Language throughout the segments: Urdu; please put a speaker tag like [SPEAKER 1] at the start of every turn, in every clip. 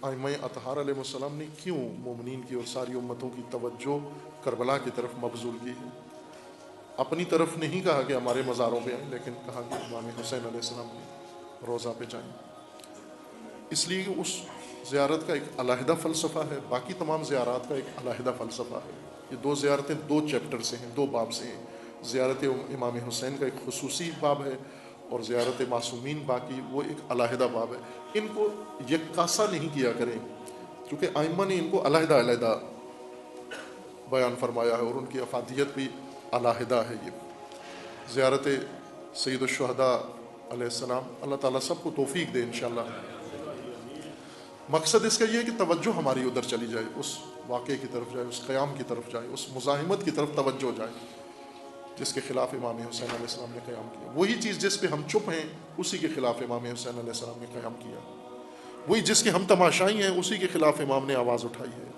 [SPEAKER 1] ائمہ اطہار علیہ السلام نے کیوں مومنین کی اور ساری امتوں کی توجہ کربلا کی طرف مبذول کی ہے؟ اپنی طرف نہیں کہا کہ ہمارے مزاروں پہ آئیں، لیکن کہا کہ امام حسین علیہ السلام کے روضہ پہ جائیں، اس لیے کہ اس زیارت کا ایک علیحدہ فلسفہ ہے، باقی تمام زیارات کا ایک علیحدہ فلسفہ ہے۔ یہ دو زیارتیں دو چیپٹر سے ہیں، دو باب سے ہیں۔ زیارت امام حسین کا ایک خصوصی باب ہے، اور زیارت معصومین باقی وہ ایک علیحدہ باب ہے۔ ان کو یکاسا نہیں کیا کریں، کیونکہ ائمہ نے ان کو علیحدہ علیحدہ بیان فرمایا ہے، اور ان کی افادیت بھی علیحدہ ہے۔ یہ زیارت سید الشہداء علیہ السلام، اللہ تعالیٰ سب کو توفیق دے انشاءاللہ۔ مقصد اس کا یہ ہے کہ توجہ ہماری ادھر چلی جائے، اس واقعے کی طرف جائے، اس قیام کی طرف جائے، اس مزاحمت کی طرف توجہ جائے جس کے خلاف امام حسین علیہ السلام نے قیام کیا۔ وہی چیز جس پہ ہم چپ ہیں اسی کے خلاف امام حسین علیہ السلام نے قیام کیا۔ وہی جس کے ہم تماشائی ہیں اسی کے خلاف امام نے آواز اٹھائی ہے۔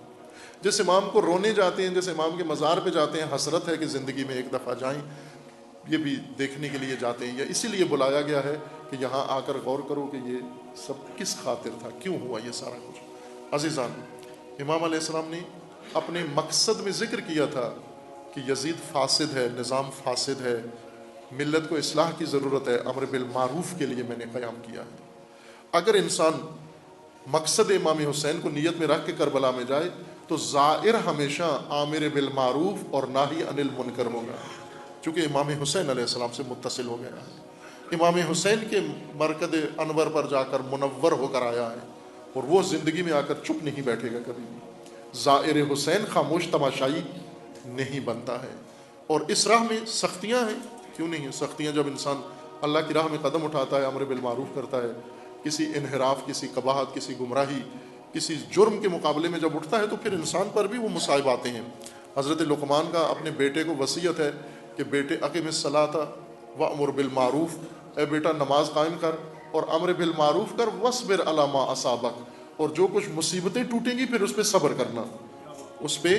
[SPEAKER 1] جس امام کو رونے جاتے ہیں، جس امام کے مزار پہ جاتے ہیں، حسرت ہے کہ زندگی میں ایک دفعہ جائیں، یہ بھی دیکھنے کے لیے جاتے ہیں، یا اسی لیے بلایا گیا ہے کہ یہاں آ کر غور کرو کہ یہ سب کس خاطر تھا، کیوں ہوا یہ سارا کچھ۔ عزیزان، امام علیہ السلام نے اپنے مقصد میں ذکر کیا تھا کہ یزید فاسد ہے، نظام فاسد ہے، ملت کو اصلاح کی ضرورت ہے، امر بالمعروف کے لیے میں نے قیام کیا ہے۔ اگر انسان مقصد امام حسین کو نیت میں رکھ کے کربلا میں جائے تو زائر ہمیشہ آمر بالمعروف اور ناہی عن المنکر ہوگا، چونکہ امام حسین علیہ السلام سے متصل ہو گیا ہے، امام حسین کے مرکز انور پر جا کر منور ہو کر آیا ہے، اور وہ زندگی میں آ کر چپ نہیں بیٹھے گا کبھی بھی۔ زائر حسین خاموش تماشائی نہیں بنتا ہے۔ اور اس راہ میں سختیاں ہیں، کیوں نہیں ہیں سختیاں؟ جب انسان اللہ کی راہ میں قدم اٹھاتا ہے، امر بالمعروف کرتا ہے، کسی انحراف، کسی قباحت، کسی گمراہی، کسی جرم کے مقابلے میں جب اٹھتا ہے تو پھر انسان پر بھی وہ مصائب آتے ہیں۔ حضرت لقمان کا اپنے بیٹے کو وصیت ہے کہ بیٹے اقم الصلاۃ وامر بالمعروف، اے بیٹا نماز قائم کر اور امر بالمعروف کر، واصبر علی ما اصابک، اور جو کچھ مصیبتیں ٹوٹیں گی پھر اس پہ صبر کرنا، اس پہ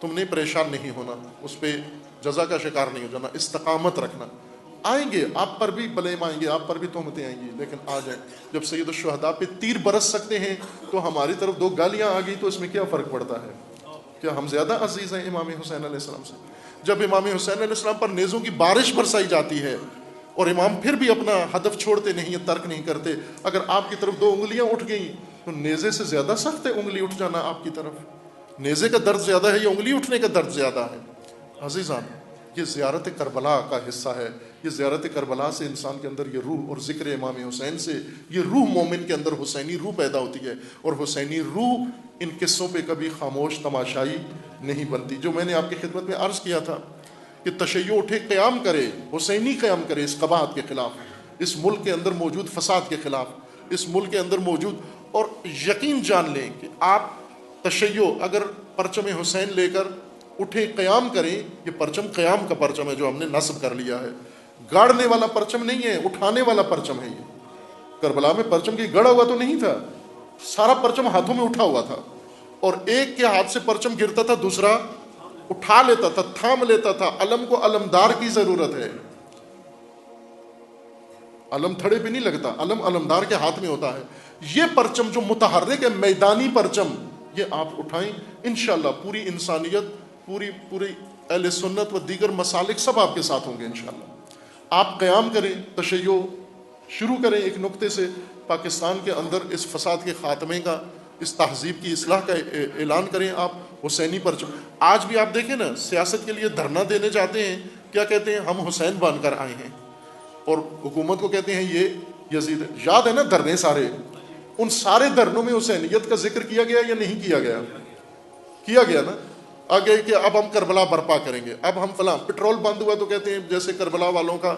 [SPEAKER 1] تم نے پریشان نہیں ہونا، اس پہ جزا کا شکار نہیں ہو جانا، استقامت رکھنا۔ آئیں گے آپ پر بھی بلیم، آئیں گے آپ پر بھی تہمتیں آئیں گی، لیکن آ جائیں۔ جب سید الشہداء پہ تیر برس سکتے ہیں تو ہماری طرف دو گالیاں آ گئی تو اس میں کیا فرق پڑتا ہے؟ کیا ہم زیادہ عزیز ہیں امام حسین علیہ السلام سے؟ جب امام حسین علیہ السلام پر نیزوں کی بارش برسائی جاتی ہے اور امام پھر بھی اپنا ہدف چھوڑتے نہیں ہیں، ترک نہیں کرتے، اگر آپ کی طرف دو انگلیاں اٹھ گئیں تو نیزے سے زیادہ سخت ہے انگلی اٹھ جانا آپ کی طرف؟ نیزے کا درد زیادہ ہے یا انگلی اٹھنے کا درد زیادہ ہے؟ عزیزان، یہ زیارت کربلا کا حصہ ہے۔ یہ زیارت کربلا سے انسان کے اندر یہ روح، اور ذکر امام حسین سے یہ روح، مومن کے اندر حسینی روح پیدا ہوتی ہے، اور حسینی روح ان قصوں پہ کبھی خاموش تماشائی نہیں بنتی۔ جو میں نے آپ کی خدمت میں عرض کیا تھا کہ تشیع اٹھے، قیام کرے، حسینی قیام کرے اس قباحت کے خلاف، اس ملک کے اندر موجود فساد کے خلاف، اس ملک کے اندر موجود، اور یقین جان لیں کہ آپ تشیع اگر پرچم حسین لے کر اٹھے، قیام کریں، یہ پرچم قیام کا پرچم ہے جو ہم نے نصب کر لیا ہے، گاڑنے والا پرچم نہیں ہے، اٹھانے والا پرچم ہے۔ یہ کربلا میں پرچم کی گڑا ہوا تو نہیں تھا، سارا پرچم ہاتھوں میں اٹھا ہوا تھا، اور ایک کے ہاتھ سے پرچم گرتا تھا دوسرا اٹھا لیتا تھا، تھام لیتا تھا۔ علم کو علمدار کی ضرورت ہے، علم تھڑے پہ نہیں لگتا، علم علمدار کے ہاتھ میں ہوتا ہے۔ یہ پرچم جو متحرک ہے، میدانی پرچم، یہ آپ اٹھائیں، انشاءاللہ پوری انسانیت، پوری اہل سنت و دیگر مسالک سب آپ کے ساتھ ہوں گے انشاءاللہ۔ آپ قیام کریں، تشیع شروع کریں ایک نقطے سے، پاکستان کے اندر اس فساد کے خاتمے کا، اس تہذیب کی اصلاح کا اعلان کریں آپ، حسینی پرچم۔ آج بھی آپ دیکھیں نا، سیاست کے لیے دھرنا دینے جاتے ہیں، کیا کہتے ہیں؟ ہم حسین بن کر آئے ہیں، اور حکومت کو کہتے ہیں یہ یزید ہے۔ یاد ہے نا دھرنے سارے؟ ان سارے دھرنوں میں حسینیت کا ذکر کیا گیا یا نہیں کیا گیا؟ کیا گیا نا۔ آگے کہ اب ہم کربلا برپا کریں گے، اب ہم فلاں، پٹرول بند ہوا تو کہتے ہیں جیسے کربلا والوں کا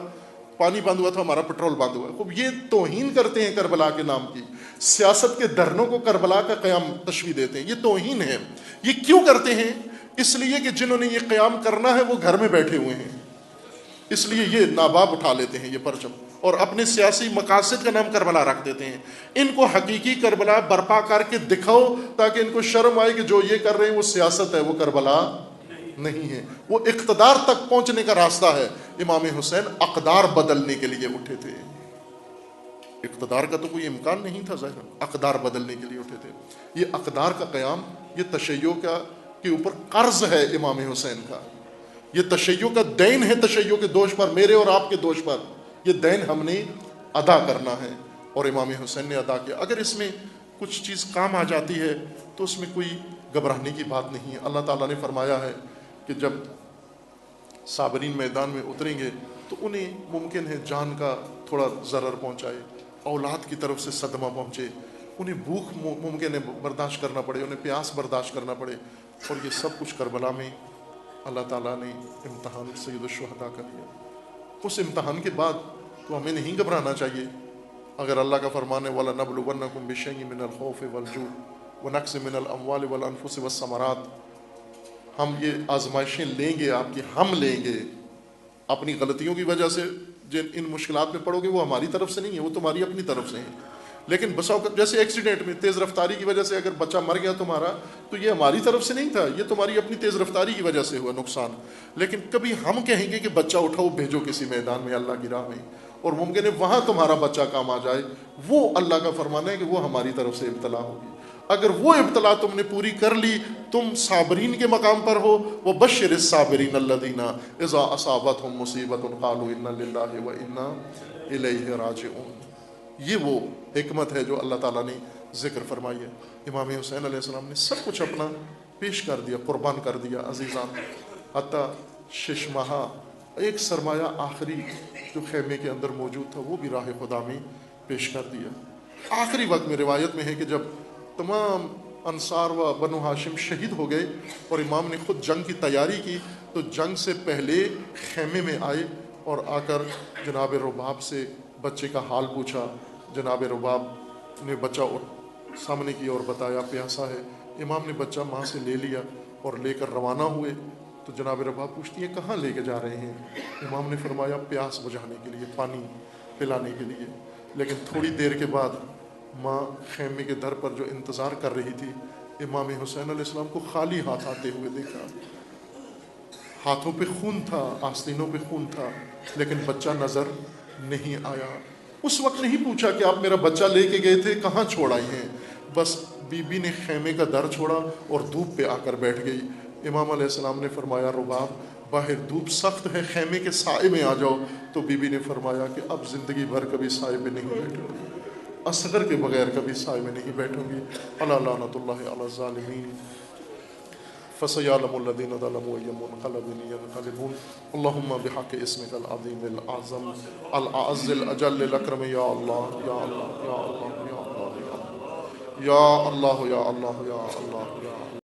[SPEAKER 1] پانی بند ہوا تھا ہمارا پٹرول بند ہوا۔ خوب یہ توہین کرتے ہیں کربلا کے نام کی، سیاست کے دھرنوں کو کربلا کا قیام تشبیہ دیتے ہیں، یہ توہین ہے۔ یہ کیوں کرتے ہیں؟ اس لیے کہ جنہوں نے یہ قیام کرنا ہے وہ گھر میں بیٹھے ہوئے ہیں، اس لیے یہ ناباب اٹھا لیتے ہیں یہ پرچم، اور اپنے سیاسی مقاصد کا نام کربلا رکھ دیتے ہیں۔ ان کو حقیقی کربلا برپا کر کے دکھاؤ تاکہ ان کو شرم آئے کہ جو یہ کر رہے ہیں وہ سیاست ہے، وہ کربلا نہیں ہے، وہ اقتدار تک پہنچنے کا راستہ ہے۔ امام حسین اقدار بدلنے کے لیے اٹھے تھے۔ اقتدار کا تو کوئی امکان نہیں تھا ظاہر، اقدار بدلنے کے لیے اٹھے تھے. یہ اقدار کا قیام یہ تشیع کا کے اوپر قرض ہے امام حسین کا، یہ تشیع کا دین ہے تشیع کے دوش پر، میرے اور آپ کے دوش پر. یہ دین ہم نے ادا کرنا ہے اور امام حسین نے ادا کیا. اگر اس میں کچھ چیز کام آ جاتی ہے تو اس میں کوئی گھبرانے کی بات نہیں ہے. اللہ تعالیٰ نے فرمایا ہے کہ جب صابرین میدان میں اتریں گے تو انہیں ممکن ہے جان کا تھوڑا ضرر پہنچائے، اولاد کی طرف سے صدمہ پہنچے، انہیں بھوک ممکن ہے برداشت کرنا پڑے، انہیں پیاس برداشت کرنا پڑے. اور یہ سب کچھ کربلا میں اللہ تعالیٰ نے امتحان سید الشہداء کا لیا. اس امتحان کے بعد تو ہمیں نہیں گھبرانا چاہیے. اگر اللہ کا فرمان ہے وَلَنَبْلُوَنَّكُمْ بِشَيْءٍ مِّنَ الْخَوْفِ وَالْجُوعِ وَنَقْصٍ مِّنَ الْأَمْوَالِ وَالْأَنفُسِ وَالثَّمَرَاتِ، ہم یہ آزمائشیں لیں گے آپ کی، ہم لیں گے. اپنی غلطیوں کی وجہ سے جن ان مشکلات میں پڑو گے وہ ہماری طرف سے نہیں ہے، وہ تمہاری اپنی طرف سے ہیں. لیکن بسا اوقات جیسے ایکسیڈنٹ میں تیز رفتاری کی وجہ سے اگر بچہ مر گیا تمہارا تو یہ ہماری طرف سے نہیں تھا، یہ تمہاری اپنی تیز رفتاری کی وجہ سے ہوا نقصان. لیکن کبھی ہم کہیں گے کہ بچہ اٹھاؤ بھیجو کسی میدان میں اللہ کی راہ میں، اور ممکن ہے وہاں تمہارا بچہ کام آ جائے. وہ اللہ کا فرمان ہے کہ وہ ہماری طرف سے ابتلا ہوگی. اگر وہ ابتلا تم نے پوری کر لی، تم صابرین کے مقام پر ہو. وَبَشِّرِ الصَّابِرِينَ الَّذِينَ إِذَا أَصَابَتْهُمْ مُصِيبَةٌ قَالُوا إِنَّا لِلَّهِ وَإِنَّا إِلَيْهِ رَاجِعُونَ. یہ وہ حکمت ہے جو اللہ تعالیٰ نے ذکر فرمائی ہے. امام حسین علیہ السلام نے سب کچھ اپنا پیش کر دیا، قربان کر دیا عزیزان. حتیٰ 6 ماہ ایک سرمایہ آخری جو خیمے کے اندر موجود تھا وہ بھی راہ خدا میں پیش کر دیا. آخری وقت میں روایت میں ہے کہ جب تمام انصار و بنو ہاشم شہید ہو گئے اور امام نے خود جنگ کی تیاری کی، تو جنگ سے پہلے خیمے میں آئے اور آ کر جناب رباب سے بچے کا حال پوچھا. جناب رباب نے بچہ سامنے کی اور بتایا پیاسا ہے. امام نے بچہ ماں سے لے لیا اور لے کر روانہ ہوئے. تو جناب رباب پوچھتی ہے کہاں لے کے جا رہے ہیں؟ امام نے فرمایا پیاس بجھانے کے لیے، پانی پلانے کے لیے. لیکن تھوڑی دیر کے بعد ماں خیمے کے در پر جو انتظار کر رہی تھی، امام حسین علیہ السلام کو خالی ہاتھ آتے ہوئے دیکھا. ہاتھوں پہ خون تھا، آستینوں پہ خون تھا، لیکن بچہ نظر نہیں آیا. اس وقت نہیں پوچھا کہ آپ میرا بچہ لے کے گئے تھے کہاں چھوڑ آئے ہیں. بس بی بی نے خیمے کا در چھوڑا اور دھوپ پہ آ کر بیٹھ گئی. امام علیہ السلام نے فرمایا رباب باہر دھوپ سخت ہے، خیمے کے سائے میں آ جاؤ. تو بی بی نے فرمایا کہ اب زندگی بھر کبھی سائے میں نہیں بیٹھوں گی، اصغر کے بغیر کبھی سائے میں نہیں بیٹھوں گی. الا لعنۃ اللہ علی الظالمین فسيعلم الذين ظلموا أي منقلب ينقلبون. اللهم بحق اسمك العظيم الأعظم الأعز الأجل الأكرم يا الله يا الله يا الله يا الله يا الله يا الله يا الله يا الله يا الله.